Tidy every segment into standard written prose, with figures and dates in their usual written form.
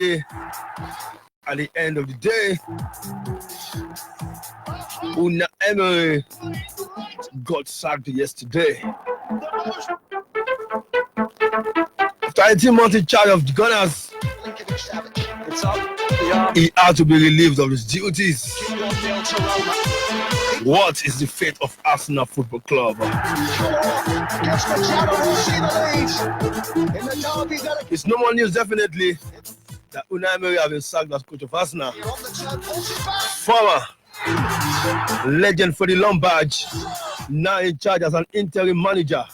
At the end of the day, Unai Emery got sacked yesterday. After 18 months in charge of the Gunners, he had to be relieved of his duties. What is the fate of Arsenal Football Club? It's no more news, definitely, that Unai Emery has been sacked as coach of Arsenal. Former legend for the Lombards, now in charge as an interim manager.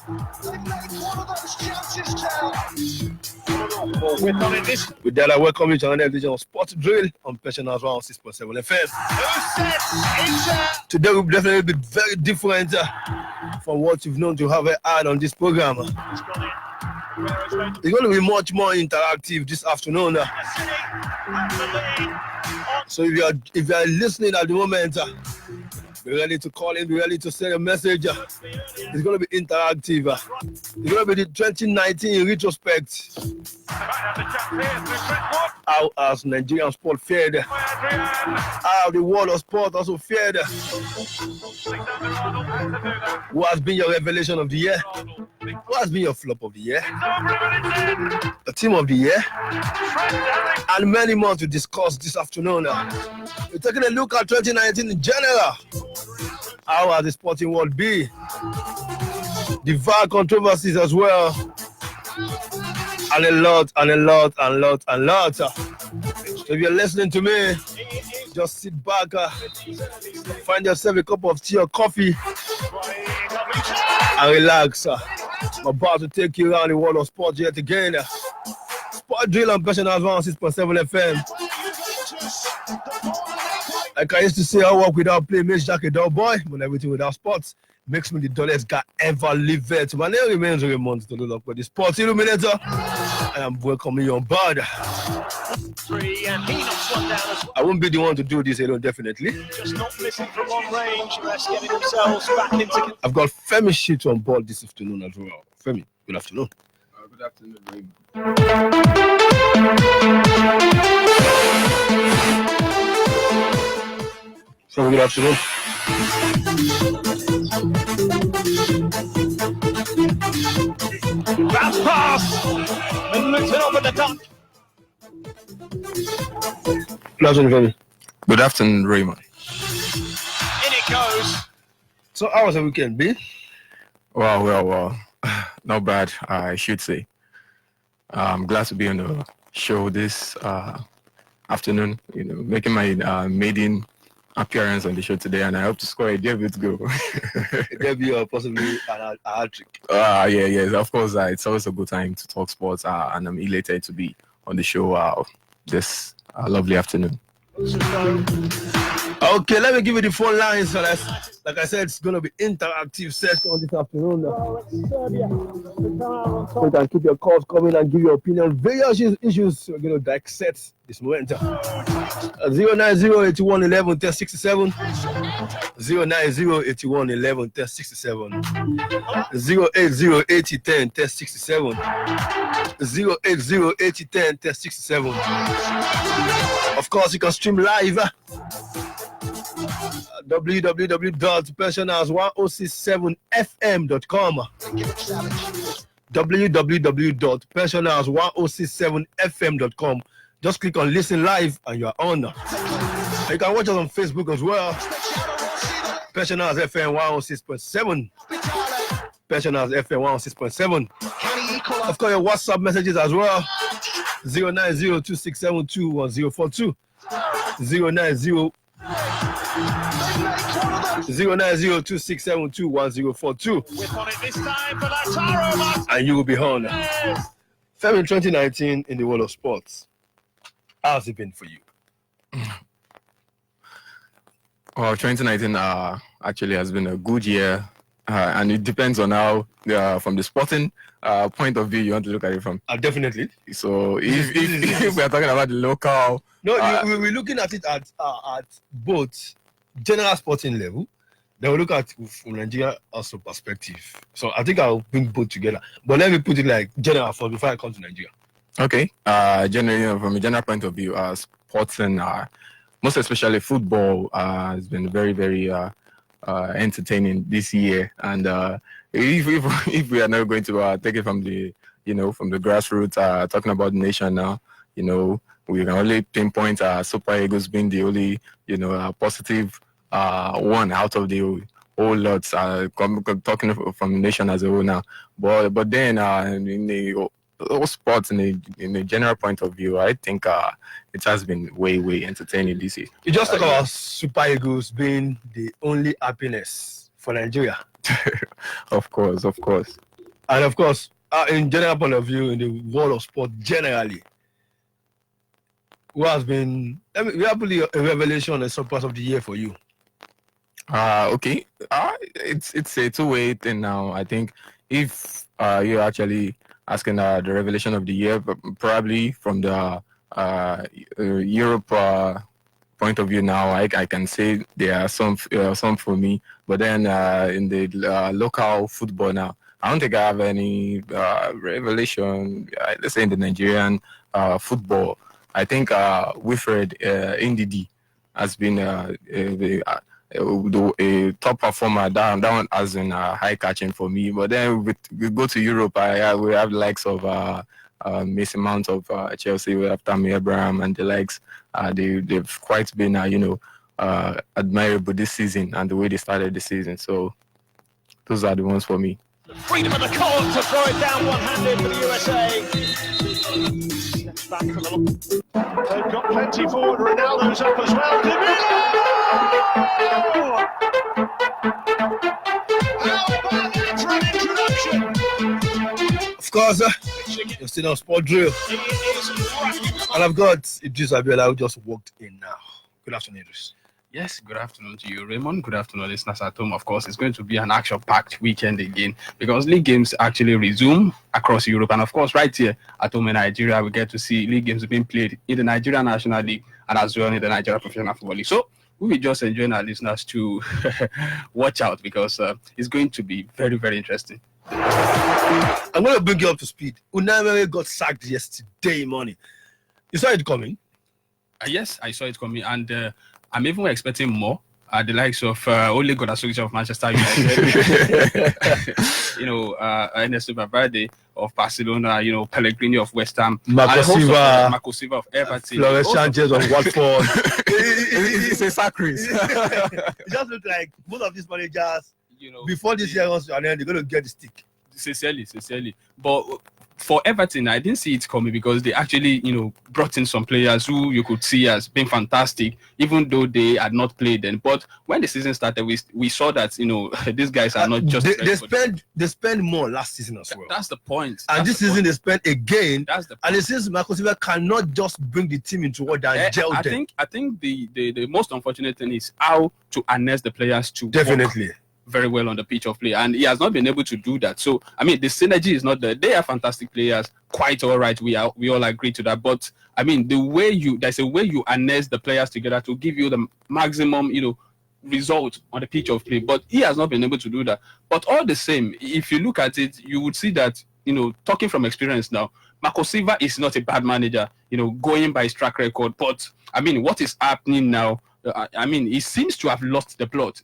With that, I welcome you to another edition of Sports Drill on Pensioners 106.7 FM. Today will definitely be very different from what you've known to have had on this program. It's going to be much more interactive this afternoon. So if you are listening at the moment, be ready to call in, be ready to send a message. It's going to be interactive. It's going to be the 2019 retrospect. How has Nigerian sport fared? How the world of sport also fared? What has been your revelation of the year? What has been your flop of the year? The team of the year? And many more to discuss this afternoon. We're taking a look at 2019 in general. How has the sporting world been? The VAR controversies as well. And a lot. So if you're listening to me, just sit back, find yourself a cup of tea or coffee, and relax. I'm about to take you around the world of sports yet again. Sport Drill on Pensioners 106.7 FM. Like I used to say, I work without play makes Jack a dull boy, but everything without sports makes me the dullest guy ever lived. My name remains RAYMOND, TOLULOPE, the Sports Illuminator, and I'm welcoming you on board. I won't be the one to do this alone, definitely. Just not missing from long range, rest getting themselves back into. I've got FEMI SHITTU on board this afternoon as well. FEMI, good afternoon. Good afternoon, Raymond. So good afternoon. That's pass! And looks it over the top. Good afternoon, FEMI. Good afternoon, Raymond. In it goes. So how was the weekend, B? Well. Not bad, I should say. I'm glad to be on the show this afternoon, making my maiden appearance on the show today, and I hope to score a debut goal. A debut or possibly a hat-trick. Yes, of course. It's always a good time to talk sports, and I'm elated to be on the show this lovely afternoon. Okay, let me give you the phone lines. So like I said, it's going to be interactive session this afternoon. So you can keep your calls coming and give your opinion on various issues we're going to dissect this moment. 090-8111-1067, 090-8111-1067, 080-8010-1067, 080-8010-1067. Of course, you can stream live. www.pensioners1067fm.com, www.pensioners1067fm.com. Just click on listen live and you are on. You can watch us on Facebook as well. Pensioners FM 106.7. Pensioners FM 106.7. Of course, your WhatsApp messages as well. 090-2672-1042. 090-2672-1042. And you will be on. FEMI 2019 in the world of sports. How's it been for you? Well, 2019 actually has been a good year, and it depends on how, from the sporting point of view, you want to look at it from. Definitely. So if we are talking about the local, we're looking at it at both general sporting level. Then we'll look at from Nigeria also perspective. So I think I'll bring both together. But let me put it like general first before I come to Nigeria. Okay. Generally, from a general point of view, sports and most especially football has been very, very entertaining this year. And if we are not going to take it from the from the grassroots, talking about the nation now, we can only pinpoint Super Eagles being the only positive one out of the whole lot. Talking from the nation as a whole now, but then in the all sports in a general point of view, I think it has been way entertaining this year. You just talk about Super Eagles being the only happiness for Nigeria. Of course. And of course, in general point of view, in the world of sport generally, who has been probably a revelation and surprise of the year for you? Okay. It's a two-way thing now. I think if you're actually asking the revelation of the year, probably from the Europe point of view now, I can say there are some for me. But then in the local football now, I don't think I have any revelation. Let's say in the Nigerian football, I think Wilfred Ndidi has been a top performer. That one has been high catching for me. But then we go to Europe, we have the likes of Mason Mount of Chelsea. We have Tammy Abraham and the likes. They've quite been admirable this season and the way they started the season. So those are the ones for me. The freedom of the court to throw it down one-handed for the USA. Back from they've got plenty forward. Ronaldo's up as well. How about that for an introduction? Of course, you're still on Sport Drill. And I've got Idris Abiola who just walked in now. Good afternoon, Idris. Yes, good afternoon to you, Raymond. Good afternoon, listeners at home. Of course, it's going to be an action-packed weekend again because league games actually resume across Europe. And of course, right here at home in Nigeria, we get to see league games being played in the Nigerian National League and as well in the Nigerian Professional Football League. So we will just enjoin our listeners to watch out because it's going to be very interesting. I'm going to bring you up to speed. Unai got sacked yesterday morning. You saw it coming? Yes, I saw it coming. And I'm even expecting more. The likes of Ole Gunnar Solskjaer of Manchester United, Ernesto Valverde of Barcelona, Pellegrini of West Ham, Marco Silva of Everton, Flores Sanchez of Watford. It's a sacrifice. It just looks like both of these managers, before this year goes to an end, they're going to get the stick. Sincerely. But for Everton, I didn't see it coming because they actually, brought in some players who you could see as being fantastic, even though they had not played then. But when the season started, we saw that, these guys are not just... They spend more last season as well. That's the point. And this season they spent again. That's the point. And it seems Marco Silva cannot just bring the team into order and gel them. I think the most unfortunate thing is how to harness the players to definitely work very well on the pitch of play, and he has not been able to do that. So the synergy is not there. They are fantastic players, quite all right. We all agree to that. But there's a way you harness the players together to give you the maximum result on the pitch of play. But he has not been able to do that. But all the same, if you look at it, you would see that talking from experience now, Marco Silva is not a bad manager. Going by his track record. But what is happening now? He seems to have lost the plot.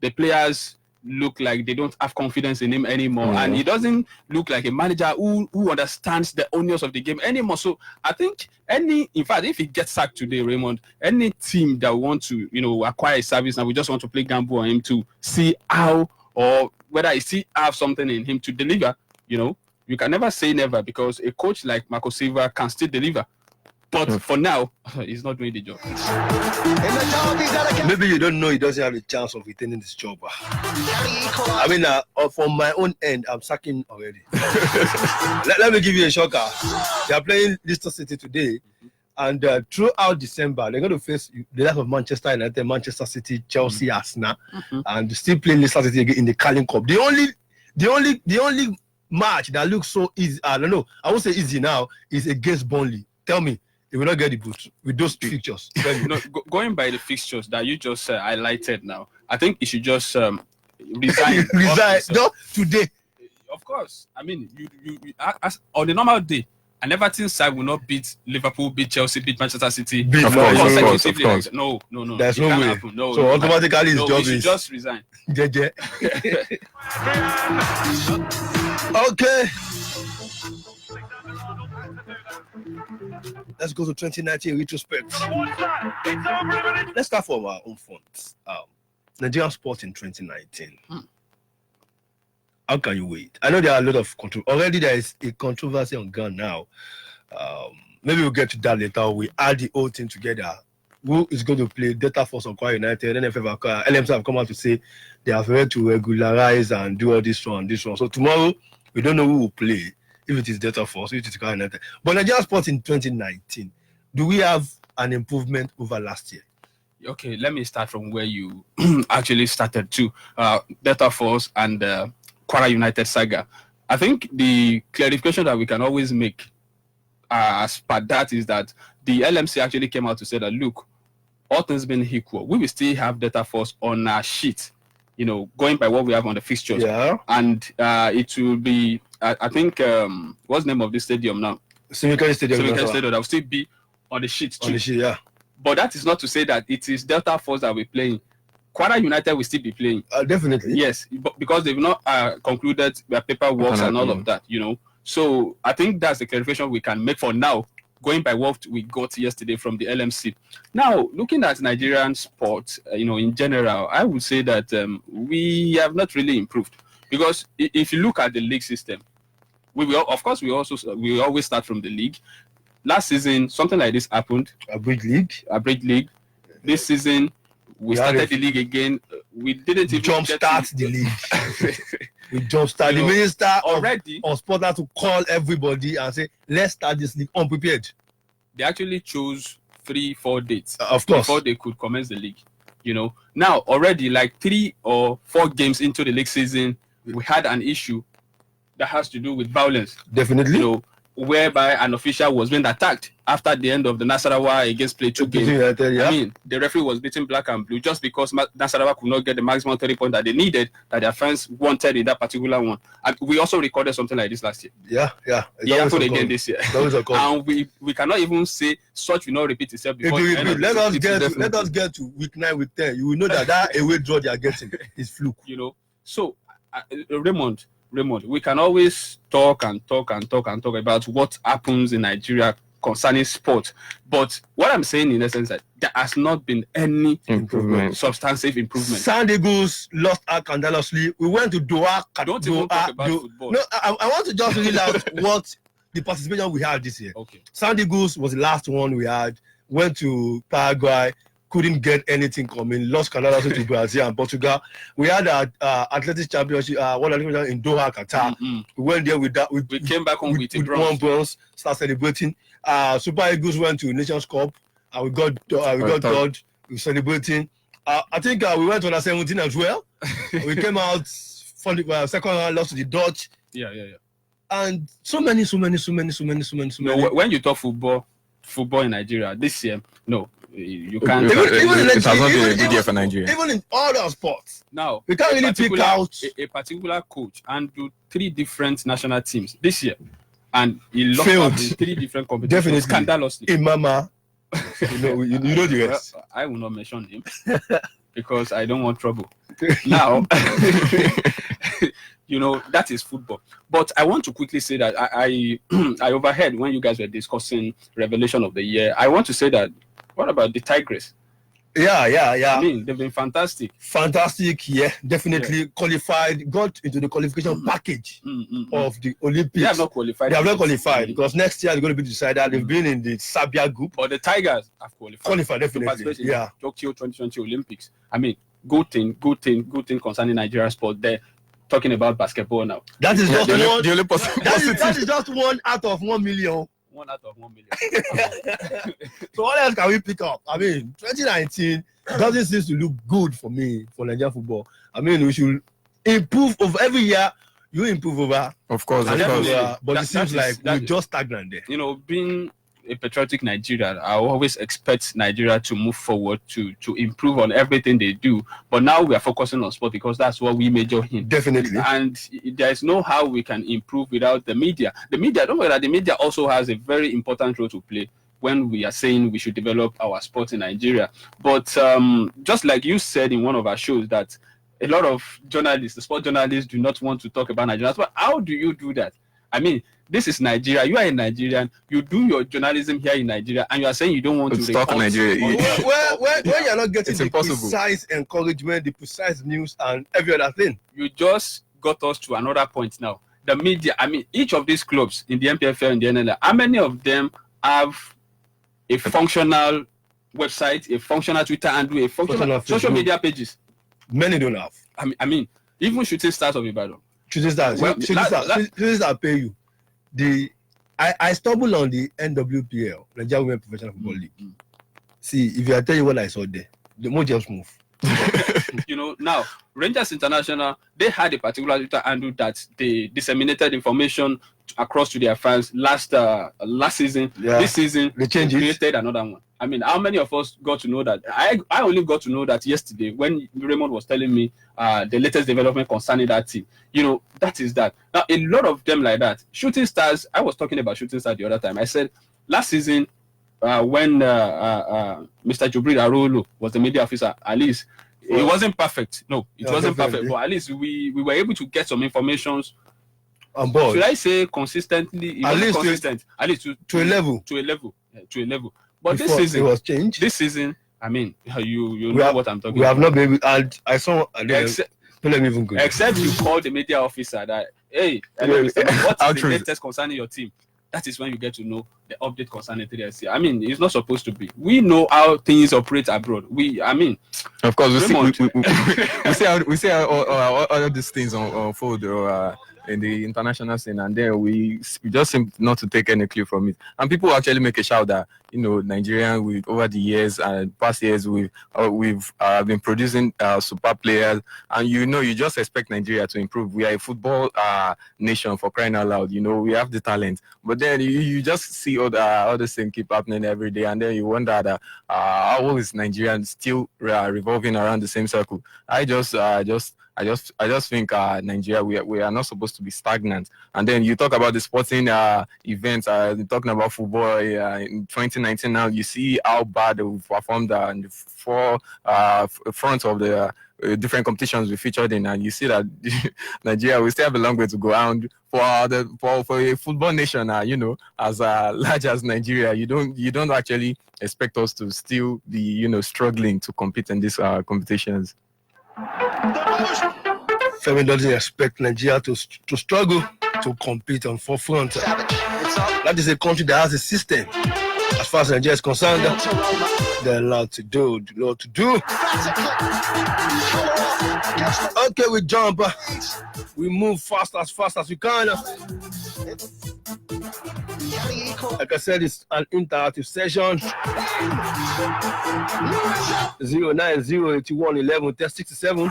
The players look like they don't have confidence in him anymore, and he doesn't look like a manager who understands the owners of the game anymore. So I think if he gets sacked today, Raymond, any team that want to acquire a service and we just want to play gamble on him to see how or whether he still have something in him to deliver, you can never say never because a coach like Marco Silva can still deliver. But for now, he's not doing the job. Maybe you don't know he doesn't have a chance of retaining this job. From my own end, I'm sacking already. let me give you a shocker. They are playing Leicester City today, and throughout December, they're going to face the likes of Manchester United, Manchester City, Chelsea, Arsenal, and still playing Leicester City again in the Carling Cup. The only match that looks so easy, I don't know, I won't say easy now, is against Burnley. Tell me, they will not get the boot with those fixtures. Going by the fixtures that you just highlighted now, I think you should just resign. Resign today. Of course. You as on a normal day, an Everton side will not beat Liverpool, beat Chelsea, beat Manchester City. Of course. Like, no. There's no way. Happen. No, so automatically his job is just resign. JJ. Okay. Let's go to 2019 retrospect. Let's start from our own front. Nigerian sport in 2019. How can you wait? I know there are a lot of already there is a controversy on Ghana now. Maybe we'll get to that later. We add the whole thing together. Who is going to play Delta Force or Kwara United? NFF, LMC have come out to say they have ready to regularize and do all this one. So tomorrow, we don't know who will play. If it is Delta Force, if it is Kwara United. But Nigerian sports in 2019, do we have an improvement over last year? Okay, let me start from where you actually started to Delta Force and Kwara United saga. I think the clarification that we can always make as per that is that the LMC actually came out to say that, look, all things being equal, we will still have Delta Force on our sheet, going by what we have on the fixtures. Yeah. And it will be, I think, what's the name of this stadium now? Simikari Stadium. That will still be on the sheet too. On the sheet, yeah. But that is not to say that it is Delta Force that we're playing. Kwara United will still be playing. Definitely. Yes, because they've not concluded their paperwork and all of that, So I think that's the clarification we can make for now, going by what we got yesterday from the LMC. Now, looking at Nigerian sport, in general, I would say that we have not really improved. Because if you look at the league system, we always start from the league. Last season, something like this happened. A bridge league. This season, we started the league again. We didn't even jumpstart the league. We jumpstart the minister already on sport to call everybody and say, let's start this league unprepared. They actually chose 3-4 dates, of course, before they could commence the league. Now already like 3 or 4 games into the league season, we had an issue that has to do with violence. Definitely. Whereby an official was being attacked after the end of the Nasarawa against Plateau game. Yeah. I mean, the referee was beating black and blue just because Nasarawa could not get the maximum 30 points that they needed, that their fans wanted in that particular one. And we also recorded something like this last year. Yeah. It happened again this year. And we cannot even say such will not repeat itself before. Let us get to week 9, week 10. You will know that away draw they are getting is fluke. So Raymond, we can always talk about what happens in Nigeria concerning sport. But what I'm saying in essence that there has not been any substantive improvement. Sound Eagles lost out scandalously. We went to Doha. Don't even talk about football. No, I want to just read out what the participation we had this year. Okay. Sound Eagles was the last one we had. Went to Paraguay. Couldn't get anything coming. Lost Canada to Brazil and Portugal. We had our athletics championship, World Athletics in Doha, Qatar. We went there with that. We came back home with one bronze. Start celebrating. Super Eagles went to Nations Cup. We got third. We celebrating. I think we went on a 17 as well. We came out from the second round, lost to the Dutch. Yeah. And so many. When you talk football in Nigeria this year, no. You can't. It has not been a good year for Nigeria. Even in all our sports. Now, we can't really pick out a particular coach and do 3 different national teams this year, and he lost failed in 3 different competitions. Definitely, scandalously. Imama, you know the rest. I will not mention him because I don't want trouble. Now, that is football. But I want to quickly say that I overheard when you guys were discussing revelation of the year. I want to say that. What about the Tigers? Yeah. I mean, they've been fantastic. Yeah, definitely qualified, got into the qualification package of the Olympics. They have not qualified. Because next year they're going to be decided. They've been in the Serbia group. But the Tigers have qualified. Definitely. Yeah. Tokyo 2020 Olympics. I mean, good thing concerning Nigerian sport there. Talking about basketball now. That is just one. The only possible. That is just 1 out of 1 million. 1 out of 1 million. So what else can we pick up? I mean, 2019 doesn't seem to look good for me for Nigerian football. I mean, we should improve over every year. You improve over, of course. but it seems like we're just stagnant there. Being a patriotic Nigerian, I always expect Nigeria to move forward, to improve on everything they do. But now we are focusing on sport because that's what we major in. Definitely. And there is no how we can improve without the media. The media, don't forget that the media also has a very important role to play when we are saying we should develop our sport in Nigeria. But just like you said in one of our shows, that a lot of journalists, the sport journalists, do not want to talk about Nigeria. But how do you do that? I mean, this is Nigeria. You are a Nigerian. You do your journalism here in Nigeria, and you are saying you don't want to talk Nigeria. When you're not getting the impossible. precise encouragement, the precise news, and every other thing. You just got us to another point now. The media, I mean, each of these clubs in the MPFL and the NLL, how many of them have a functional website, a functional Twitter, and a functional social media pages? Many don't have. I mean, even Shooting Stars of Ibadan. Shooting Stars pay you. I stumbled on the NWPL, Nigeria Women Professional Football League. See, if I tell you what I saw there, the more just move. You know, now Rangers International, they had a particular Twitter handle that they disseminated information across to their fans last season. Yeah. This season they created another one. I mean, how many of us got to know that? I only got to know that yesterday when Raymond was telling me the latest development concerning that team. You know, that is that. Now, a lot of them like that. Shooting Stars, I was talking about Shooting Stars the other time. I said last season when Mr. Jubril Arolo was the media officer, at least it wasn't perfect. No, it wasn't perfect. But at least we were able to get some information on board. Should I say consistently? At least consistent. At least to a level. To a level. To a level. But before this season, it was changed. This season, I mean, you know what I'm talking about. We have not been able, and I saw. Don't let me even go. Except you call the media officer that, hey, what is the latest concerning your team? That is when you get to know the update concerning 3SC. I mean, it's not supposed to be. We know how things operate abroad. Of course, we see how all these things unfold in the international scene, and then we just seem not to take any clue from it. And people actually make a shout that, you know, Nigerian, with over the years and past years, we've been producing super players, and you just expect Nigeria to improve. We are a football nation, for crying out loud. You know, we have the talent, but then you just see all the things keep happening every day, and then you wonder that how is Nigeria still revolving around the same circle? I just think Nigeria, we are not supposed to be stagnant. And then you talk about the sporting events, talking about football in 2019 now, you see how bad we performed in the front of the different competitions we featured in, and you see that Nigeria, we still have a long way to go. And for a football nation, as large as Nigeria, you don't actually expect us to still be, struggling to compete in these competitions. FEMI doesn't expect Nigeria to struggle to compete on forefront. That is a country that has a system. As far as Nigeria is concerned, there are a lot to do. Okay, we jump. We move as fast as we can. Like I said, it's an interactive session. 0908111 1067,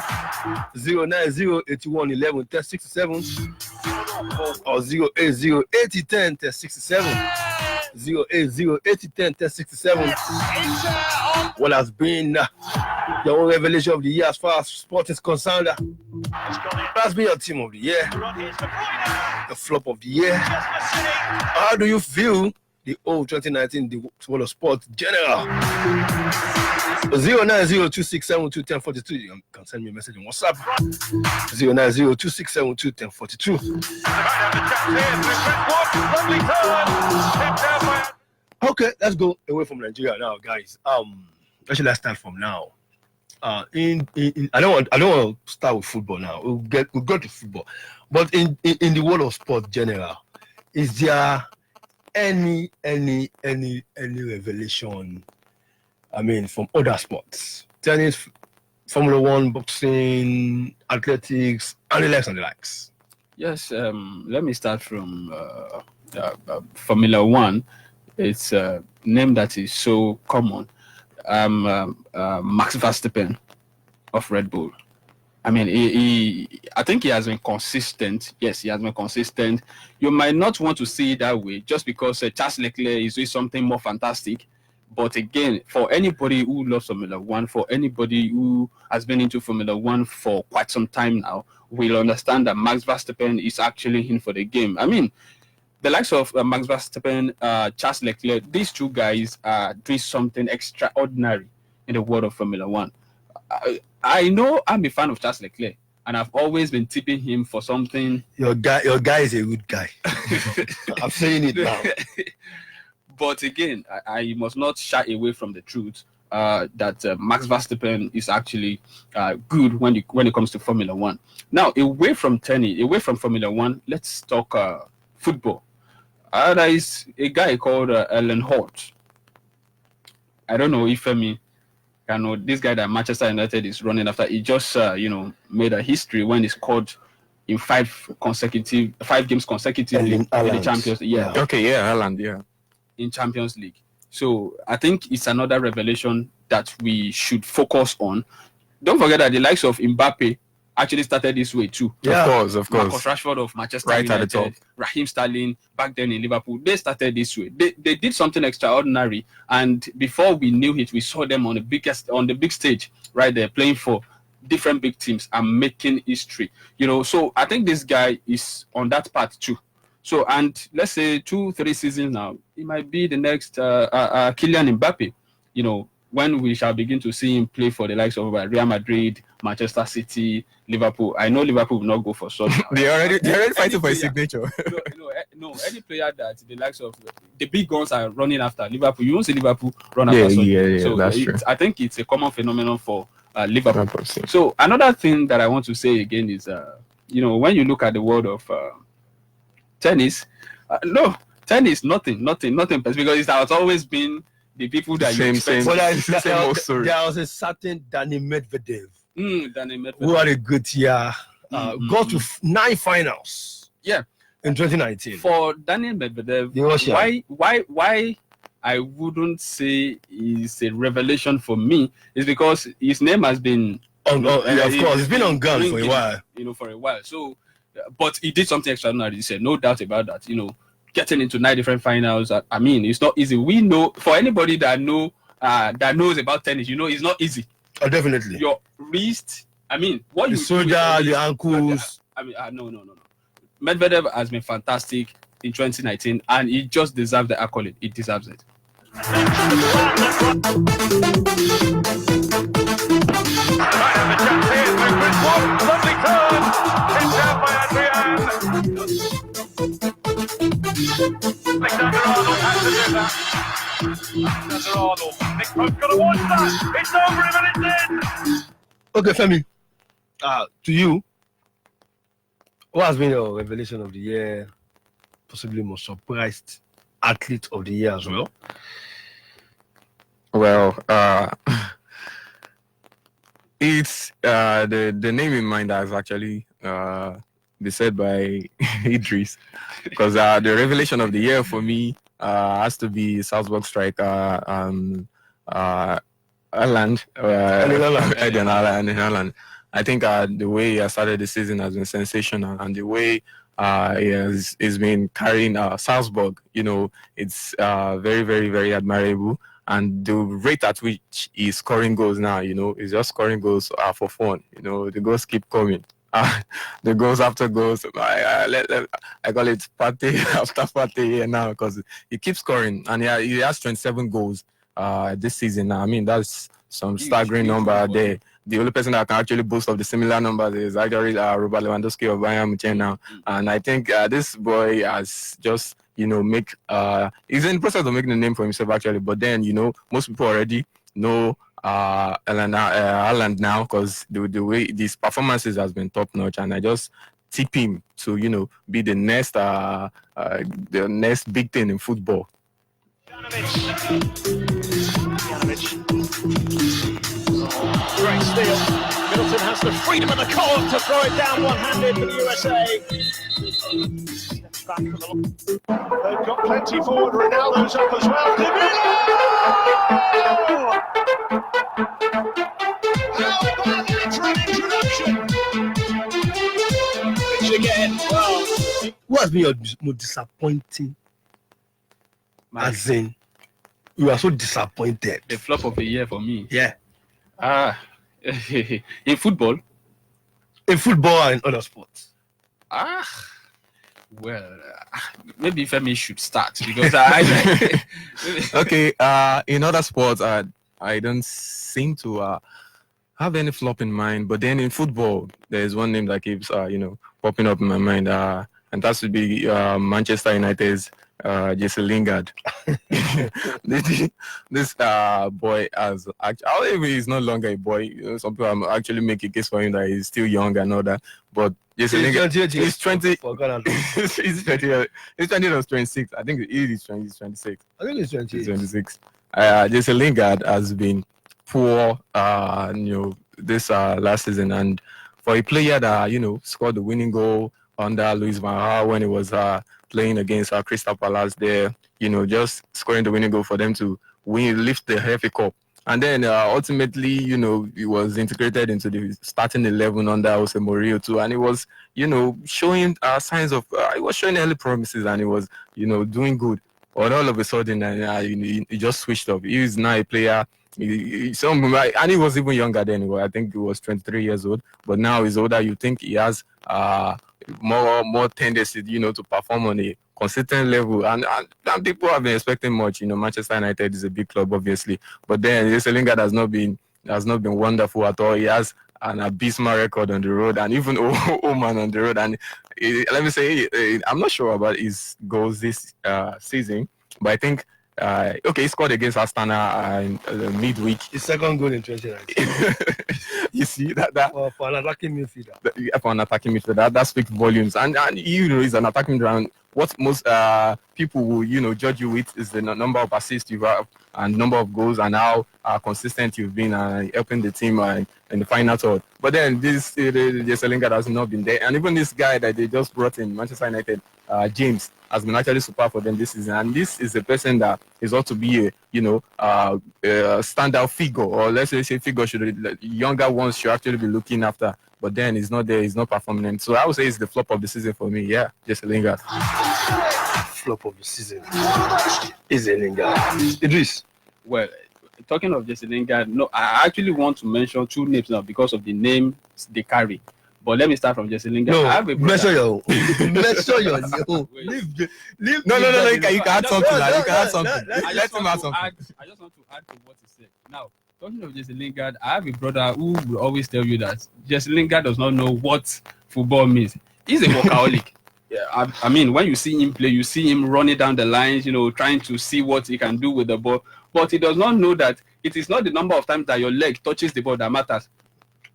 0908111 1067, or 0808010 1067, 0808010 1067. What has been your own revelation of the year as far as sport is concerned? That's been your team of the year, the flop of the year. How do you feel the whole 2019, the world of sport general? 09026721042. You can send me a message on WhatsApp. 09026721042. Okay, let's go away from Nigeria now, guys. Actually, let's start from now. I don't want to start with football now. We'll go to football, but in the world of sport general, is there any revelation? I mean, from other sports, tennis, Formula One, boxing, athletics, and the likes. Yes. Let me start from Formula One. It's a name that is so common. Max Verstappen of Red Bull. I mean, I think he has been consistent. Yes, he has been consistent. You might not want to see it that way just because Charles Leclerc is doing something more fantastic. But again, for anybody who loves Formula One, for anybody who has been into Formula One for quite some time now, will understand that Max Verstappen is actually in for the game. I mean, the likes of Max Verstappen, Charles Leclerc, these two guys are doing something extraordinary in the world of Formula One. I know I'm a fan of Charles Leclerc, and I've always been tipping him for something. Your guy is a good guy. I'm saying it now. But again, I must not shy away from the truth that Max Verstappen is actually good when it comes to Formula One. Now, away from tennis, away from Formula One, let's talk football. There is a guy called Ellen Holt. I don't know if FEMI. I know this guy that Manchester United is running after. He just, made a history when he scored in 5 games consecutively in the Champions League. Yeah. Okay, yeah, Haaland, yeah. In Champions League. So I think it's another revelation that we should focus on. Don't forget that the likes of Mbappe actually started this way too. Yeah. Of course. Marcus Rashford of Manchester Right United, at the top. Raheem Sterling back then in Liverpool, they started this way. They did something extraordinary, and before we knew it, we saw them on the big stage, right there, playing for different big teams and making history. So I think this guy is on that path too. So, and let's say 2-3 seasons now, it might be the next Kylian Mbappe, when we shall begin to see him play for the likes of Real Madrid, Manchester City, Liverpool. I know Liverpool will not go for such. They're already fighting for a signature. No, any player that the likes of the big guns are running after Liverpool, you won't see Liverpool run after such. Yeah, so that's true. I think it's a common phenomenon for Liverpool. So another thing that I want to say again is, when you look at the world of tennis, tennis, nothing, because it has always been the people that same. But there was a certain Danny Medvedev. Who had a good year. Got to 9 finals. Yeah. In 2019. For Daniel Medvedev, why I wouldn't say is a revelation for me is because his name has been of course, it's been on gun for a while. For a while. So, but he did something extraordinary. He said, no doubt about that. Getting into 9 different finals. I mean, it's not easy. We know, for anybody that knows about tennis, it's not easy. Oh, definitely. Your wrist. I mean, what the you shoulder, the ankles. I mean, no. Medvedev has been fantastic in 2019, and he just deserves the accolade. He deserves it. Lovely turn. Hit down by Adrian. Alexander-Arnold has to do that. Alexander-Arnold. Nick Pope's got to watch that. It's over him and it's in. Okay, Femi. To you, what has been your revelation of the year? Possibly most surprised athlete of the year as well? Well, it's the name in mind that has actually been said by Idris, because the revelation of the year for me has to be Salzburg striker Haaland. Haaland. I think the way he started the season has been sensational, and the way he's been carrying Salzburg, it's very, very, very admirable. And the rate at which he's scoring goals now, he's just scoring goals for fun. The goals keep coming. The goals after goals, I call it party after party here now, because he keeps scoring, and he has 27 goals this season now. I mean, that's some staggering number there. The only person that can actually boast of the similar numbers is actually Robert Lewandowski of Bayern Munich now. And I think this boy has just, he's in the process of making a name for himself actually. But then, most people already know Haaland now, because the way these performances has been top notch, and I just tip him to, be the next big thing in football. Great steal. Middleton has the freedom of the court to throw it down one-handed for the USA. Steps back for they've got plenty forward. Ronaldo's up as well. How about the introduction? has been your most disappointing? As in, you are so disappointed. The flop of the year for me. Yeah. In football. In football and other sports. Well, maybe FEMI should start because I Okay. In other sports, I don't seem to have any flop in mind. But then in football, there's one name that keeps popping up in my mind. And that should be Manchester United's Jesse Lingard. this boy has actually, he's no longer a boy. Some people actually make a case for him that he's still young and all that. But Jesse Lingard, he's 20. He's 20. He's 26. I think he's 26. I think he's 26. Jesse Lingard has been poor, this last season, and for a player that scored the winning goal under Luis Van Gaal when he was playing against Crystal Palace there, just scoring the winning goal for them to lift the FA Cup. And then ultimately, he was integrated into the starting 11 under Jose Mourinho too. And he was, showing signs of, he was showing early promises and he was, doing good. But all of a sudden, he just switched up. He is now a player. And he was even younger then. I think he was 23 years old. But now he's older. You think he has more tendency, to perform on a consistent level, and people have been expecting much. Manchester United is a big club, obviously, but then Jesse Lingard has not been wonderful at all. He has an abysmal record on the road, and even Oman on the road. And let me say, I'm not sure about his goals this season, but I think. He scored against Astana in midweek. His second goal in 2019. You see that for an attacking midfielder. For an attacking midfielder, that speaks volumes. And he's an attacking midfielder. What most people will judge you with is the number of assists you have and number of goals and how consistent you've been helping the team in the final third. But then this Jesse Lingard has not been there, and even this guy that they just brought in, Manchester United, James, has been actually super for them this season. And this is a person that is ought to be a standout figure, or let's say figure younger ones should actually be looking after. But then he's not there, he's not performing. So I would say it's the flop of the season for me. Yeah, Jesse Lingard. Flop of the season is a Lingard. Idris. Well, talking of Jesse Lingard, no, I actually want to mention two names now because of the names they carry. But let me start from Jesse Lingard. No, measure your own. Leave. No. You can add something. You can add something. Let him add something. I just want to add to what he said. Now, talking of Jesse Lingard, I have a brother who will always tell you that Jesse Lingard does not know what football means. He's a workaholic. Yeah, I mean, when you see him play, you see him running down the lines, trying to see what he can do with the ball. But he does not know that it is not the number of times that your leg touches the ball that matters.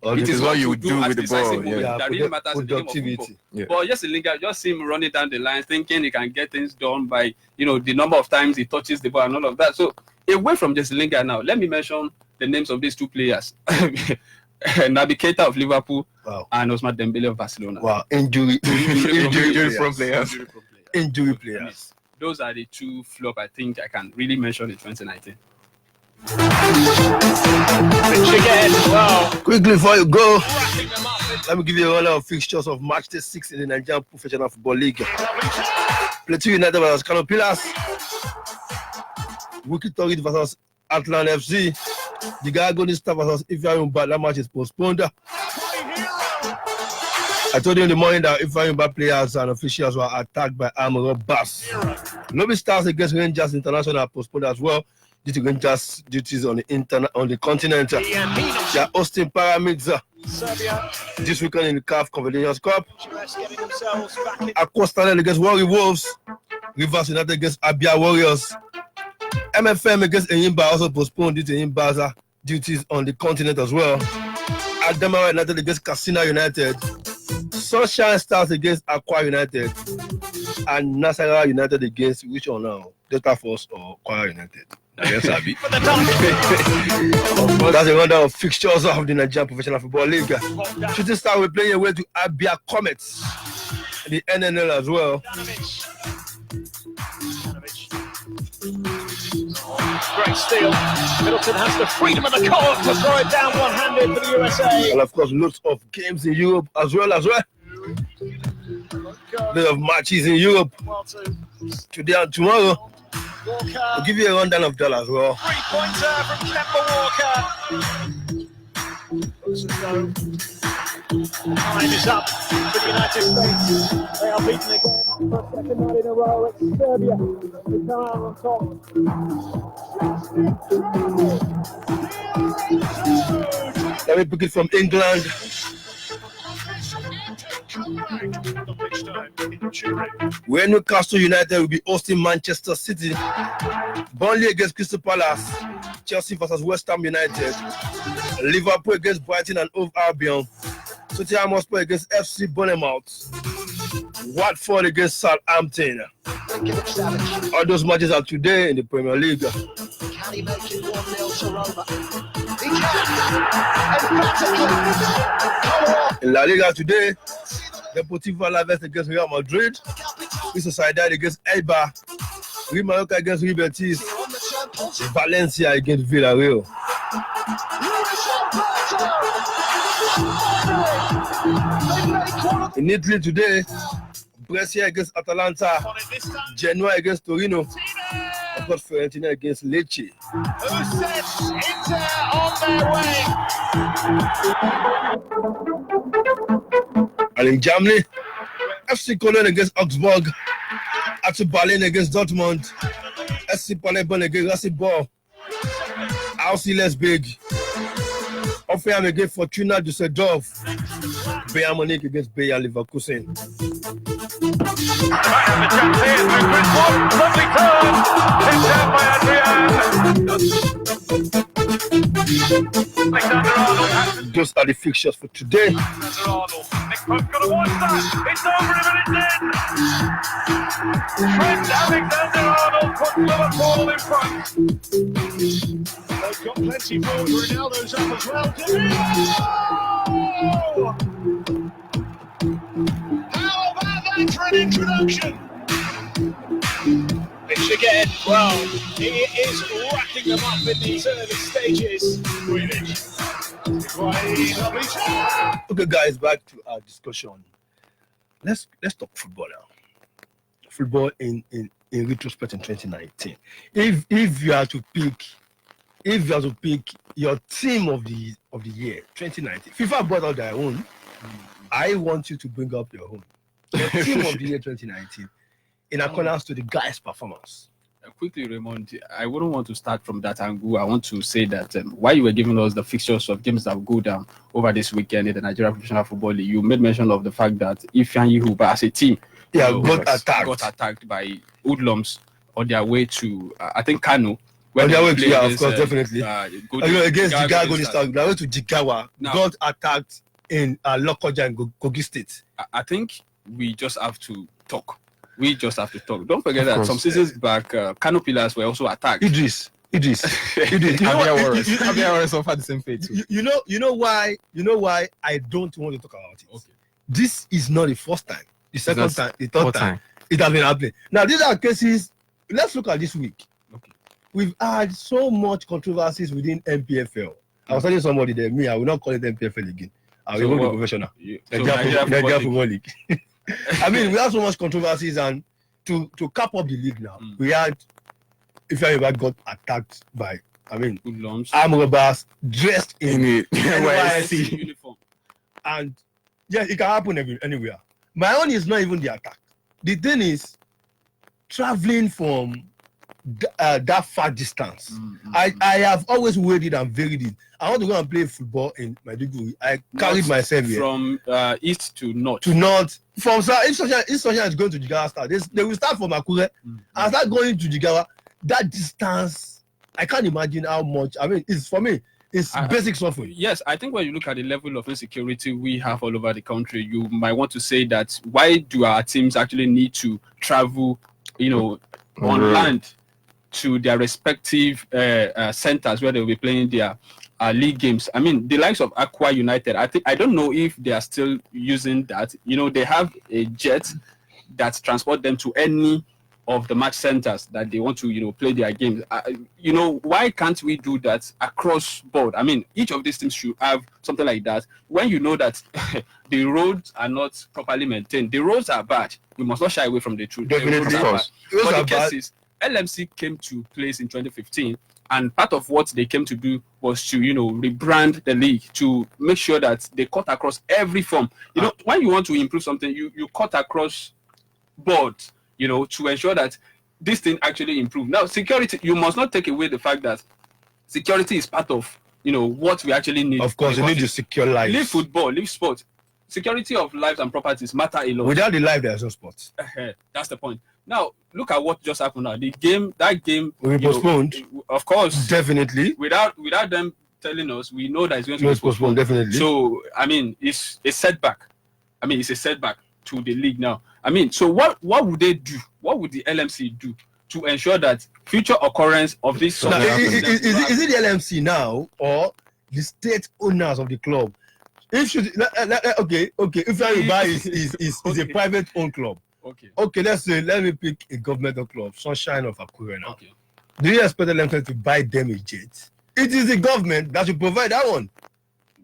It is what you do with the ball. That really matters in the game of football. Yeah. But Jesse Lingard, just see him running down the lines, thinking he can get things done by, the number of times he touches the ball and all of that. So away from Jesse Lingard now, let me mention the names of these two players. Naby Keita of Liverpool and Ousmane Dembele of Barcelona. Wow, injury players. Those are the two flop I think I can really mention in 2019. Again, well. Quickly before you go, let me give you a rundown of fixtures of Match Day 6 in the Nigerian Professional Football League. Plateau United versus Kano Pillars. Wiki Torrid versus Atlant FC. The Gagonista versus Ifeanyi. That match is postponed. I told you in the morning that Ifeanyi players and officials were attacked by armed robbers. Lobby Stars against Rangers International are postponed as well due to Rangers duties on the continent. They are hosting Pyramids this weekend in the CAF Confederations Cup. Aqua against Warri Wolves. Rivers United against Abia Warriors. MFM against Enyimba also postponed due to Enyimba's duties on the continent as well. Adamawa United against Katsina United. Sunshine Stars against Aqua United. And Nasarawa United against which one now? Delta Force or Kwara United? Yes, Abi. That's a rundown of fixtures of the Nigerian Professional Football League. Shooting Star will play away to Abia Comets, the NNL as well. Great steal. Middleton has the freedom of the court to throw it down one-handed for the USA. And of course, lots of games in Europe as well. Lot of matches in Europe today and tomorrow. Walker. I'll give you a rundown of that as well. 3-pointer from Kemba Walker. Looks as though time is up for the United States. They are beaten again for a second night in a row. It's Serbia who come out on top. Let me pick it from England. Where Newcastle United will be hosting Manchester City. Burnley against Crystal Palace. Chelsea versus West Ham United. Liverpool against Brighton and Hove Albion. Tottenham Hotspur against FC Bournemouth. Watford against Southampton. All those matches are today in the Premier League. Can he make it 1-0 to Roma? He can! Emphatically! In La Liga today, Deportivo Alaves against Real Madrid. Real Sociedad against Eibar. Real Mallorca against Real Betis. Valencia against Villarreal. In Italy today, Brescia against Atalanta. Genoa against Torino. I've got Fiorentina against Lecce. Who sets Inter on their way? And in Germany, FC Cologne against Augsburg. FC Berlin against Dortmund. FC Paderborn against Racing Ball. RC Leipzig. Hoffenheim against Fortuna Düsseldorf. Bayern Munich against Bayer Leverkusen. Lovely turn. Picked out by Adrian. Those are the fixtures for today. Nick Pope's gonna watch that. It's over and it's in. Trent Alexander-Arnold puts Liverpool in front. They've got plenty forward. Ronaldo's up as well. How about that for an introduction? Pitch again. Well, he is racking them up in these early stages. Okay, guys, back to our discussion. Let's talk football now. Football in retrospect in 2019. If you are to pick your team of the year 2019, FIFA brought out their own. I want you to bring up your own. Your team of the year 2019 in accordance to the guys' performance. Quickly, Raymond, I wouldn't want to start from that angle. I want to say that while you were giving us the fixtures of games that will go down over this weekend in the Nigeria Professional Football League, you made mention of the fact that Ifeanyi Ubah as a team got attacked by hoodlums on their way to, I think, Kano. On their way to, yeah, of course, definitely. Against Jigawa Golden Star, their way to Jigawa, got attacked in Lokoja and Kogi State. I think we just have to talk. Don't forget that some seasons back, Kano Pillars were also attacked. Idris. Abia suffered the same fate too. You know why I don't want to talk about it. Okay. This is not the first time, the second time, the third time it has been happening. Now these are cases. Let's look at this week. Okay. We've had so much controversies within MPFL. I was telling somebody there, I will not call it MPFL again. I will be professional. Nigeria Football League. I mean, we have so much controversies, and to cap up the league now, we had Ifeanyi got attacked by, armed robbers dressed in NYSC uniform. And yeah, it can happen anywhere. My own is not even the attack. The thing is traveling from that far distance. I have always waited and varied it. I want to go and play football in Maiduguri. I carried myself here. From east to north. From south, if Sunshine is going to Jigawa start, they will start from Akure and start going to Jigawa. That distance, I can't imagine how much. I mean, it's for me, it's basic suffering. Yes, I think when you look at the level of insecurity we have all over the country, you might want to say that why do our teams actually need to travel, on land to their respective centers where they will be playing their league games? I mean, the likes of Aqua United, I don't know if they are still using that. They have a jet that transport them to any of the match centers that they want to, play their games. Why can't we do that across board? I mean, each of these teams should have something like that. When you know that the roads are not properly maintained, the roads are bad, we must not shy away from the truth. Definitely, The roads are bad. But the bad. case is, LMC came to place in 2015, and part of what they came to do was to, rebrand the league, to make sure that they cut across every form. When you want to improve something, you cut across board, to ensure that this thing actually improves. Now, security, you must not take away the fact that security is part of, what we actually need. Of course, you need to secure lives. Leave football, leave sport. Security of lives and properties matter a lot. Without the life, there's no sport. That's the point. Now, look at what just happened now. That game will be postponed. Of course. Definitely. Without them telling us, we know that it's going to be postponed. Definitely. So, I mean, it's a setback. It's a setback to the league now. So what would they do? What would the LMC do to ensure that future occurrence of this? Now, is it the LMC now or the state owners of the club? If if buy is a private owned club. Okay, let me pick a governmental club, Sunshine of Akure now. Okay. Do you expect the LMC to buy them a jet? It is the government that should provide that one.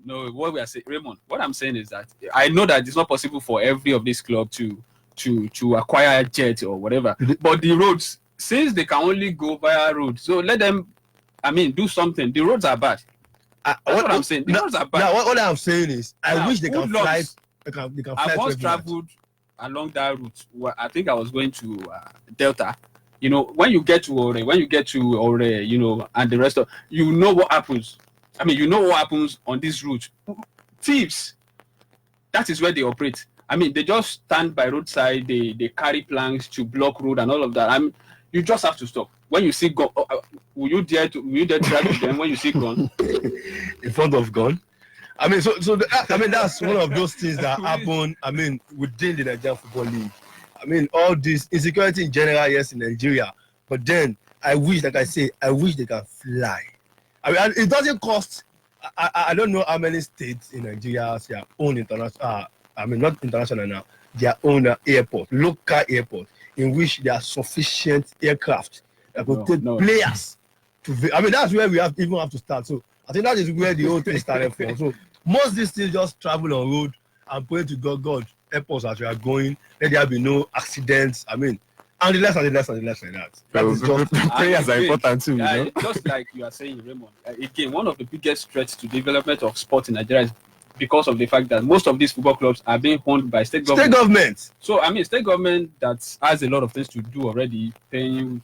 No, what we are saying, Raymond, what I'm saying is that I know that it's not possible for every of this club to acquire a jet or whatever. But the roads, since they can only go via road, so let them, do something. The roads are bad. That's what I'm saying. The roads are bad. Now, what I'm saying is, I wish they can fly. They can fly. I once traveled along that route. I think I was going to Delta. When you get to Ore, and the rest of, what happens. What happens on this route. Thieves, that is where they operate. They just stand by roadside, they carry planks to block road and all of that. You just have to stop. When you see gun, will you dare drive to them when you see gun? In front of gun? That's one of those things that happen, within the Nigerian Football League. All this insecurity in general, yes, in Nigeria. But then, I wish they can fly. It doesn't cost. I don't know how many states in Nigeria have their own international. Not international now. Their own airport, local airport, in which there are sufficient aircraft that could take players to. That's where we have to start. So I think that is where the whole thing started from. So most of these things just travel on road and pray to God, airports as we are going, let there be no accidents. And the less like that. That is just prayers are important too. Just like you are saying, Raymond. Again, one of the biggest threats to development of sport in Nigeria is because of the fact that most of these football clubs are being owned by state government. So state government that has a lot of things to do already, paying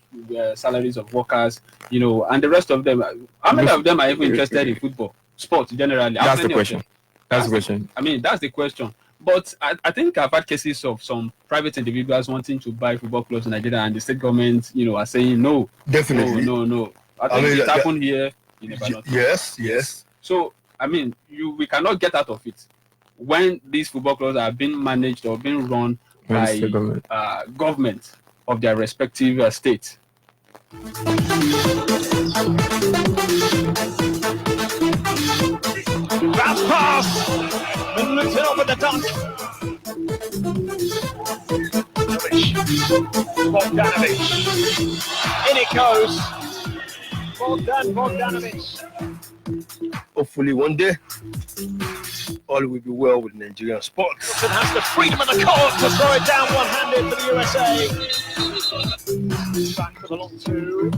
salaries of workers, and the rest of them. How many of them are even interested in football, sport generally? That's the question. That's the question. But I think I've had cases of some private individuals wanting to buy football clubs in Nigeria, and the state government, are saying no. Definitely. No. I think it happened here. Yes. So, we cannot get out of it when these football clubs are being managed or being run by government of their respective states. Bounce pass. Looks it up with the dunk. Bogdanovic. In it goes. Bogdanovic. Hopefully one day, all will be well with Nigerian sports. Wilson has the freedom of the court to throw it down one-handed for the USA. Back for the long two.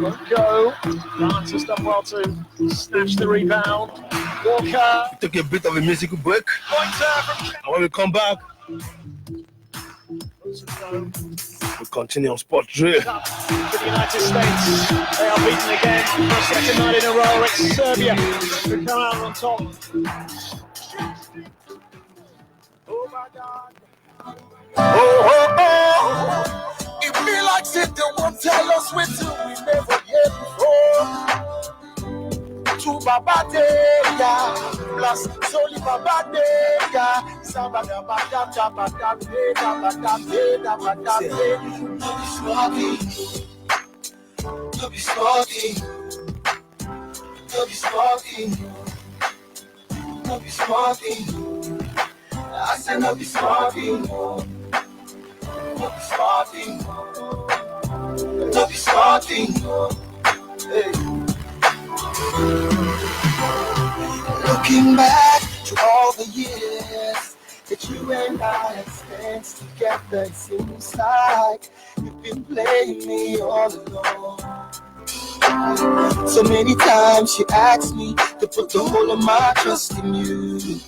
Won't go. Lance has done well to snatch the rebound. Walker. We took a bit of a musical break. Pointer from... And when we come back, we continue on Sport Drill. For the United States, they are beaten again for a second night in a row. It's Serbia who come out on top. Oh my God! Oh, it feel like they won't tell us what to we never hear before. To Babadeya, plus Soli Babadeya, Sabada Badam Dabadam Dabadam. No be smoking. I said no be smoking. No be smoking. No be small thing, no. Hey. Looking back to all the years that you and I have spent together, it seems like you've been playing me all along. So many times she asked me to put the whole of my trust in you.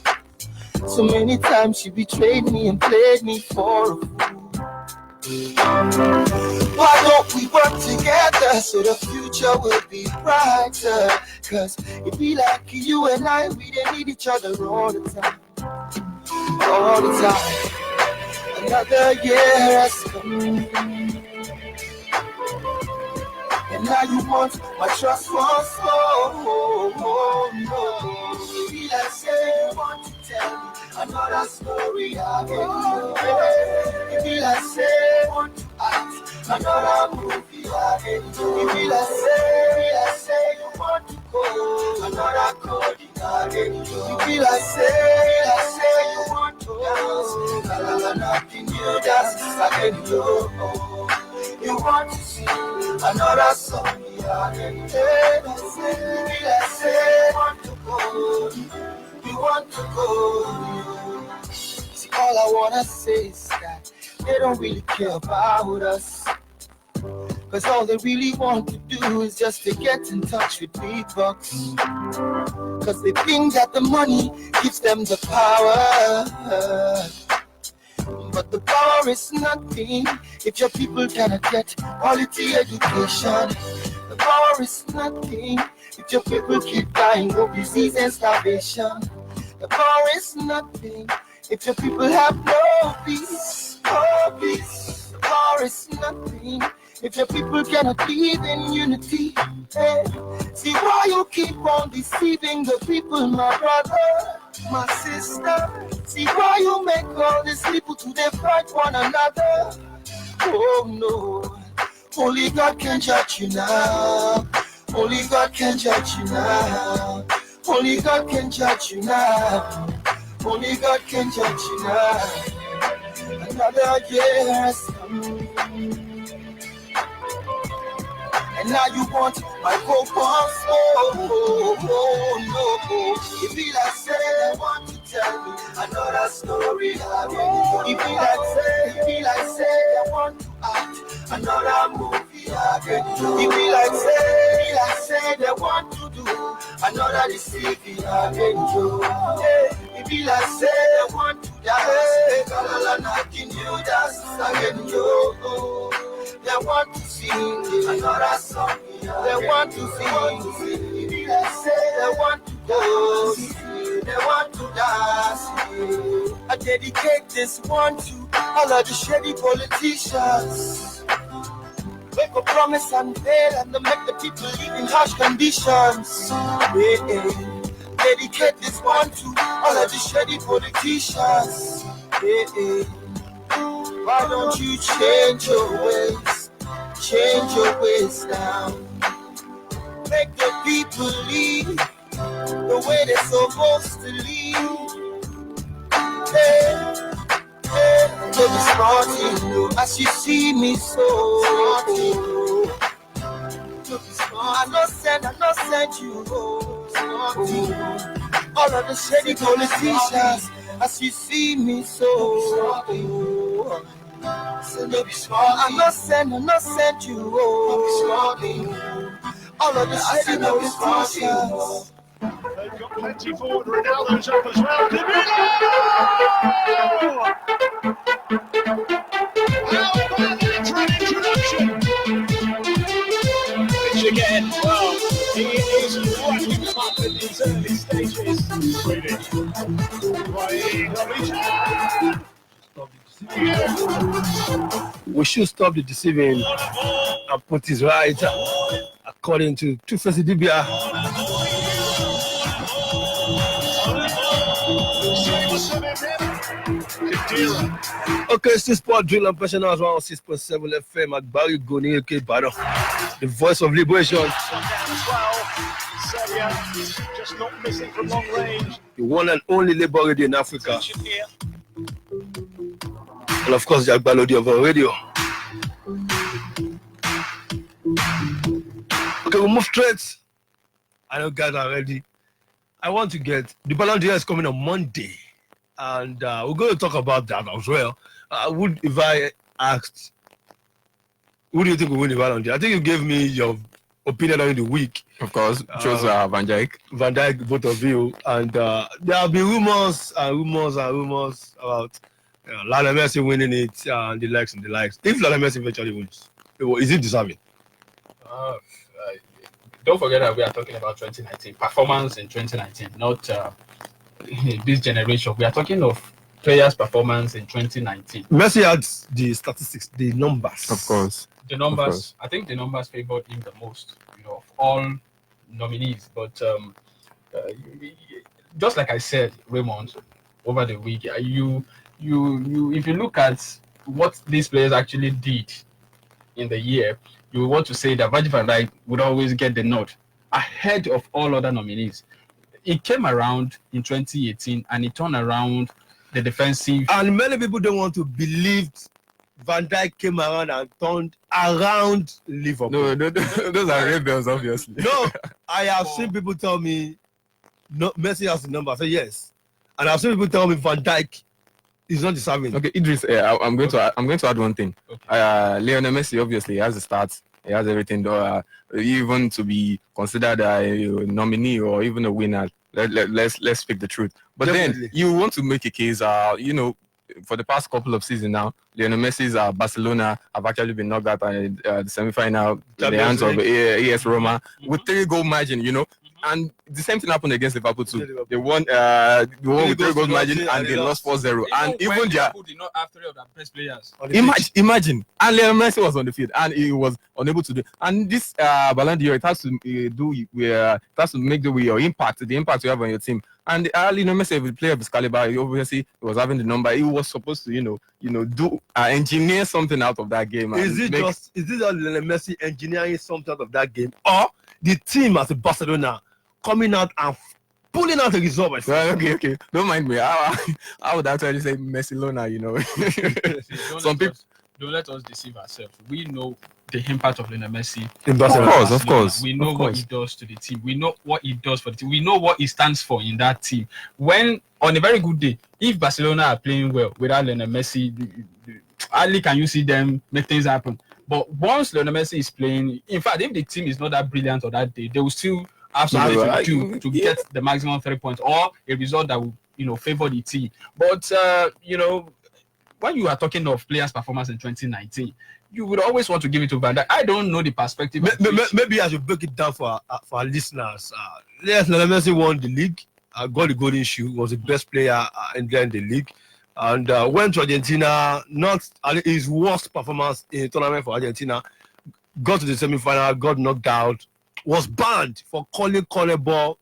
So many times she betrayed me and played me for a fool. Why don't we work together so the future will be brighter? Cause it be like you and I, we didn't need each other all the time. All the time. Another year has come, and now you want my trust once more. No. It be like say you want to tell me another story again. It be like say you want to act another movie again. It be like say you want to go another coding again. It be like say you want to dance, nothing you dance again. You want to see another song again. It be like say you want to go. You want to go. See, all I wanna say is that they don't really care about us. Cause all they really want to do is just to get in touch with big bucks. Cause they think that the money gives them the power. But the power is nothing if your people cannot get quality education. The power is nothing if your people keep dying of disease and starvation. The power is nothing if your people have no peace, no peace. The power is nothing if your people cannot live in unity. Hey. See why you keep on deceiving the people, my brother, my sister. See why you make all these people to they fight one another. Oh no, only God can judge you now. Only God can judge you now. Only God can judge you now. Only God can judge you now. Another year has come, and now you want my hope once more. No. It be like say they want to tell me another story again. It be like say they want to act another movie again. It be like say they want to do another deceiving again. It be like say they want to dance, nothing you dance again. They want to sing another song. They want to sing. They want to dance. They want to dance. I dedicate this one to all of the shady politicians. Make a promise and fail and make the people live in harsh conditions. Dedicate this one to all of the shady politicians. Why don't you change your ways? Change your ways now. Make the people live the way they're supposed to live. Baby, smarting, as you see me so. I no send you smarting. All of the shady politicians, as you see me so. So no be smart. I no send you all of the shady politicians. They've got plenty forward. Ronaldo's up as well. How about that for an introduction? Which again, well, he is working up in these early stages. We should stop the deceiving and put it right according to Two-Face Dibia. Okay, still sport drill and professionals 106.7 FM at Barry Goni, okay, Bado. The voice of liberation. Just not missing from long range. The one and only labor radio in Africa. And of course, the Agbalodi of our radio. Okay, we'll move straight. I know guys are ready. I want to get the Ballon d'Or is coming on Monday, and we're going to talk about that as well. If I asked, who do you think will win the Ballon d'Or? I think you gave me your opinion during the week. Of course, chose Van Dijk. Van Dijk, both of you, and there have been rumors about Lionel Messi winning it and the likes and the likes. If Lionel Messi eventually wins, is it deserving? Don't forget that we are talking about 2019 performance in 2019, not this generation. We are talking of players' performance in 2019. Messi had the statistics, the numbers. Of course. The numbers, I think the numbers favored him the most, of all nominees. But just like I said, Raymond, over the week, if you look at what these players actually did in the year, you want to say that Virgil van Dijk would always get the nod ahead of all other nominees. It came around in 2018 and it turned around the defensive. And many people don't want to believe Van Dijk came around and turned around Liverpool. No, those are rebels, obviously. No, I have seen people tell me, no, Messi has the number. I say yes, and I've seen people tell me Van Dijk is not deserving. Okay, Idris, I'm going to add one thing. Okay. Lionel Messi obviously has the stats. He has everything. Even to be considered a nominee or even a winner, let's speak the truth. But Definitely. then you want to make a case. For the past couple of seasons now, Lionel Messi's Barcelona have actually been knocked out the semi-final in the hands of AS Roma with 3-goal margin. And the same thing happened against Liverpool too. They won with 3-goal margin and they lost 4-0. And even Liverpool did not have 3 of their best players. Imagine, and Lionel Messi was on the field and he was unable to do. And this Ballon d'Or, it has to make the impact you have on your team. And Lionel Messi, the player of his caliber, he obviously was having the number. He was supposed to, do engineer something out of that game. Is this Lionel Messi engineering something out of that game, or the team as a Barcelona coming out and pulling out the result? Okay. Don't mind me. I would actually say Messi Lona, Some people. Don't let us deceive ourselves. We know the impact of Lionel Messi. Of course. We know what he does to the team. We know what he does for the team. We know what he stands for in that team. When, on a very good day, if Barcelona are playing well without Lionel Messi, hardly can you see them make things happen. But once Lionel Messi is playing, in fact, if the team is not that brilliant on that day, they will still have something to do to get the maximum 3 points or a result that will, favor the team. But, when you are talking of players' performance in 2019, you would always want to give it to Van Dijk. I don't know the perspective. Maybe I should break it down for our listeners. Yes, Lionel Messi won the league, got the golden shoe, was the best player in the league, and went to Argentina. Not his worst performance in the tournament for Argentina. Got to the semi-final, got knocked out, was banned for calling ball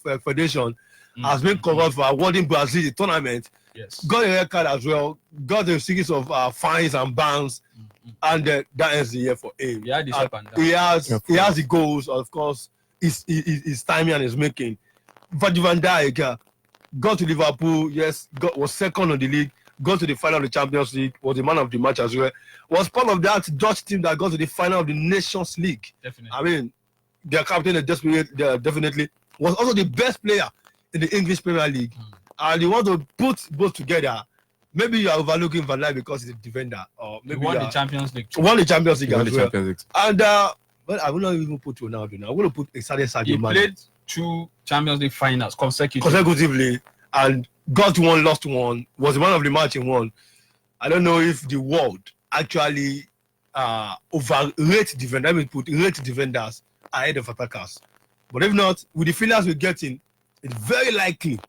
federation. Has been covered for awarding Brazil the tournament. Yes. Got a red card as well. Got a series of fines and bans, and that ends the year for him. He had he has the goals, of course. His timing and his making. Virgil van Dijk got to Liverpool. Yes, was second on the league. Got to the final of the Champions League. Was the man of the match as well. Was part of that Dutch team that got to the final of the Nations League. Definitely. I mean, their captain, definitely was also the best player in the English Premier League. And you want to put both together. Maybe you are overlooking Van Dijk because he's a defender, or maybe he won the Champions League. Won the Champions League as well. Champions League. And but I will not even put Ronaldo now. I'm going to put Sadio Mane. He played 2 Champions League finals consecutively, and got one, lost one. Was the man of the match in one. I don't know if the world actually overrate defenders. Let me put rate defenders ahead of attackers. But if not, with the fillers we're getting, it's very likely.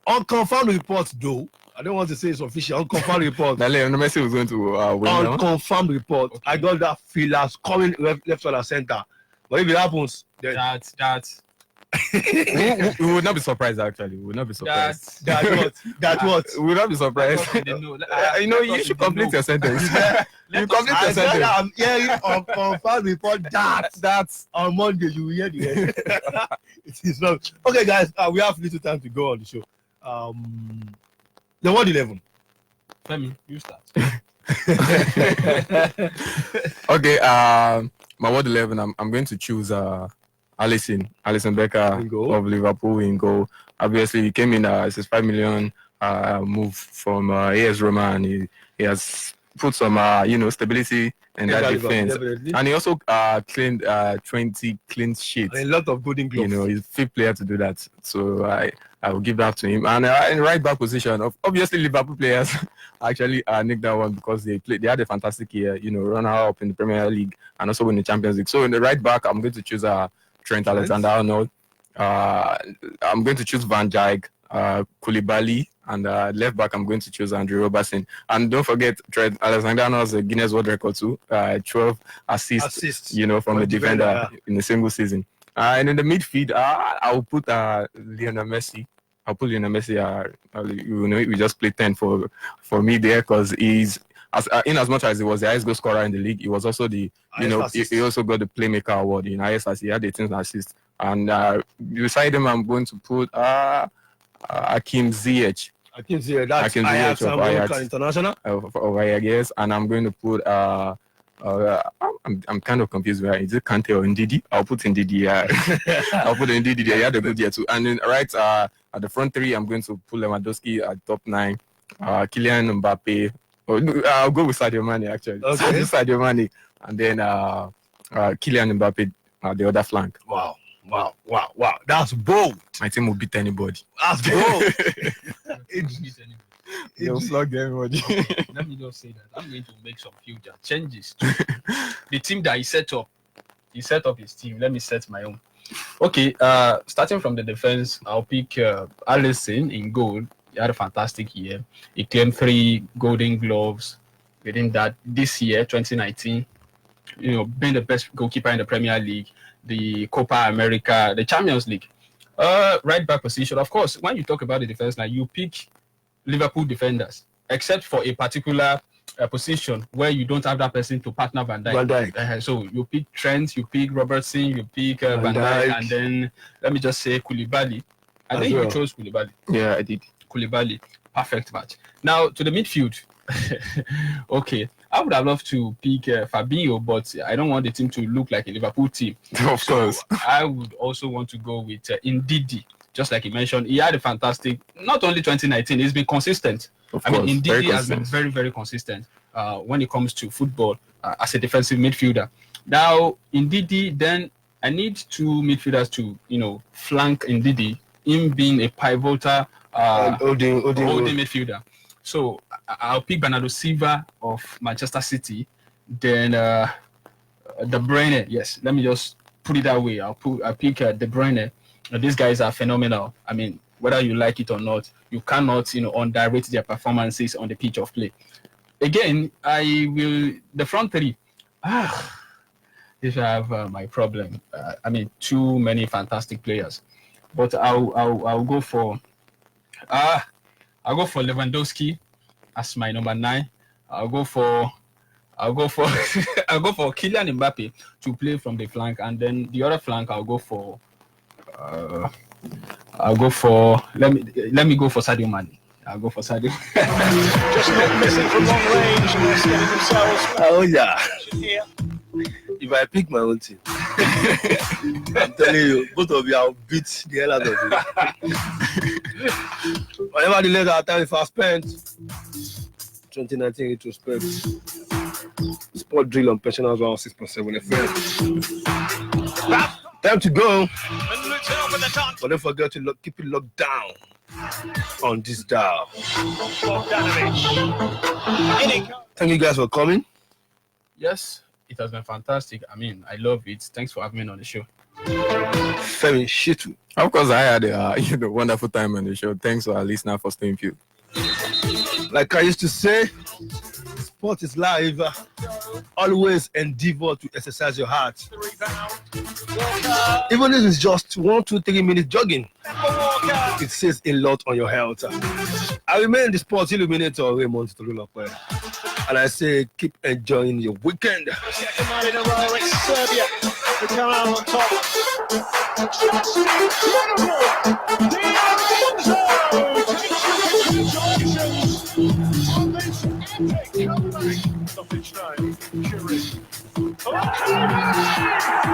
Unconfirmed reports, though. I don't want to say it's official. Unconfirmed reports. Lionel Messi was going to win. Unconfirmed report. Okay. I got that fillers coming left, right, and center. But if it happens, then we would not be surprised. Actually, we would not be surprised. That what? We would not be surprised. You should complete your sentence. You complete your sentence. I'm hearing unconfirmed report. That's on Monday. You will hear the end. It is not okay, guys. We have little time to go on the show. The World 11. Femi, you start. Okay. my world 11, I'm going to choose Alisson Becker of Liverpool in goal. Obviously, he came in as a 5 million move from AS Roma, and he has put some stability in that defense. And he also cleaned 20 clean sheets. And a lot of golden gloves. He's a fit player to do that. So I will give that to him. And in right back position, obviously Liverpool players actually nicked that one because they had a fantastic year, run up in the Premier League and also win the Champions League. So in the right back, I'm going to choose Trent Alexander-Arnold. I'm going to choose Van Dijk, Koulibaly, and left back, I'm going to choose Andrew Robertson. And don't forget, Trent Alexander-Arnold has a Guinness World Record too, 12 assists, from a defender in a single season. And in the midfield, I'll put Lionel Messi. I'll put Lionel Messi. We just played 10 for me there because he's in as much as he was the highest goal scorer in the league, he was also the he also got the playmaker award in highest assist. He had 18 assists. And beside him, I'm going to put Hakim Ziyech. Hakim Ziyech, that's Ajax international of Ajax, yes. And I'm going to put I'm kind of confused. Is it Kante or Ndidi? I'll put Ndidi. I'll put Ndidi there. He had a good year too. And then at the front three, I'm going to put Lewandowski at top 9. Kylian Mbappe. I'll go with Sadio Mane actually. Okay. Sadio Mane, and then Kylian Mbappe the other flank. Wow. That's bold. My team will beat anybody. That's bold. They'll slug everybody. Let me just say that I'm going to make some future changes. The team that he set up his team. Let me set my own. Okay, starting from the defense, I'll pick Alisson in goal. He had a fantastic year. He claimed 3 Golden Gloves within that this year, 2019. Being the best goalkeeper in the Premier League, the Copa America, the Champions League. Right back position. Of course, when you talk about the defense now, you pick Liverpool defenders, except for a particular position where you don't have that person to partner Van Dijk. So you pick Trent, you pick Robertson, you pick Van Dijk, and then let me just say Koulibaly. I think you chose Koulibaly. Yeah, I did. Koulibaly, perfect match. Now to the midfield. Okay, I would have loved to pick Fabinho, but I don't want the team to look like a Liverpool team. Of course. I would also want to go with Ndidi. Just like he mentioned, he had a fantastic, not only 2019, he's been consistent. Ndidi has been very, very consistent when it comes to football as a defensive midfielder. Now, Ndidi, then I need 2 midfielders to, flank Ndidi, him being a pivotal holding midfielder. So I'll pick Bernardo Silva of Manchester City. Then De Bruyne. Yes, let me just put it that way. I'll pick De Bruyne. These guys are phenomenal. I mean, whether you like it or not, you cannot, underrate their performances on the pitch of play. Again, the front three. This I have my problem. Too many fantastic players. But I'll go for Lewandowski as my number 9. I'll go for Kylian Mbappe to play from the flank, and then the other flank I'll go for let me go for Sadio Mane. I'll go for Sadio. Just not missing from long range and they're getting themselves. Oh yeah. Here. If I pick my own team, I'm telling you, both of you will beat the hell out of you. Whatever the later time if I spent 2019 retrospect, sport drill on pensioners 6.7 FM. Time to go. But don't forget to keep it locked down on this dial. Thank you guys for coming. Yes, it has been fantastic. I love it. Thanks for having me on the show. FEMI, SHITTU. Of course, I had a wonderful time on the show. Thanks to our listener for staying tuned. Like I used to say, sport is live. Always endeavor to exercise your heart. Even if it's just 1, 2, 3 minutes jogging, it says a lot on your health. I remain the sports illuminator, RAYMOND TOLULOPE. And I say, keep enjoying your weekend. Second night in a row, it's Serbia who come out on top. Just incredible! The Alonso takes the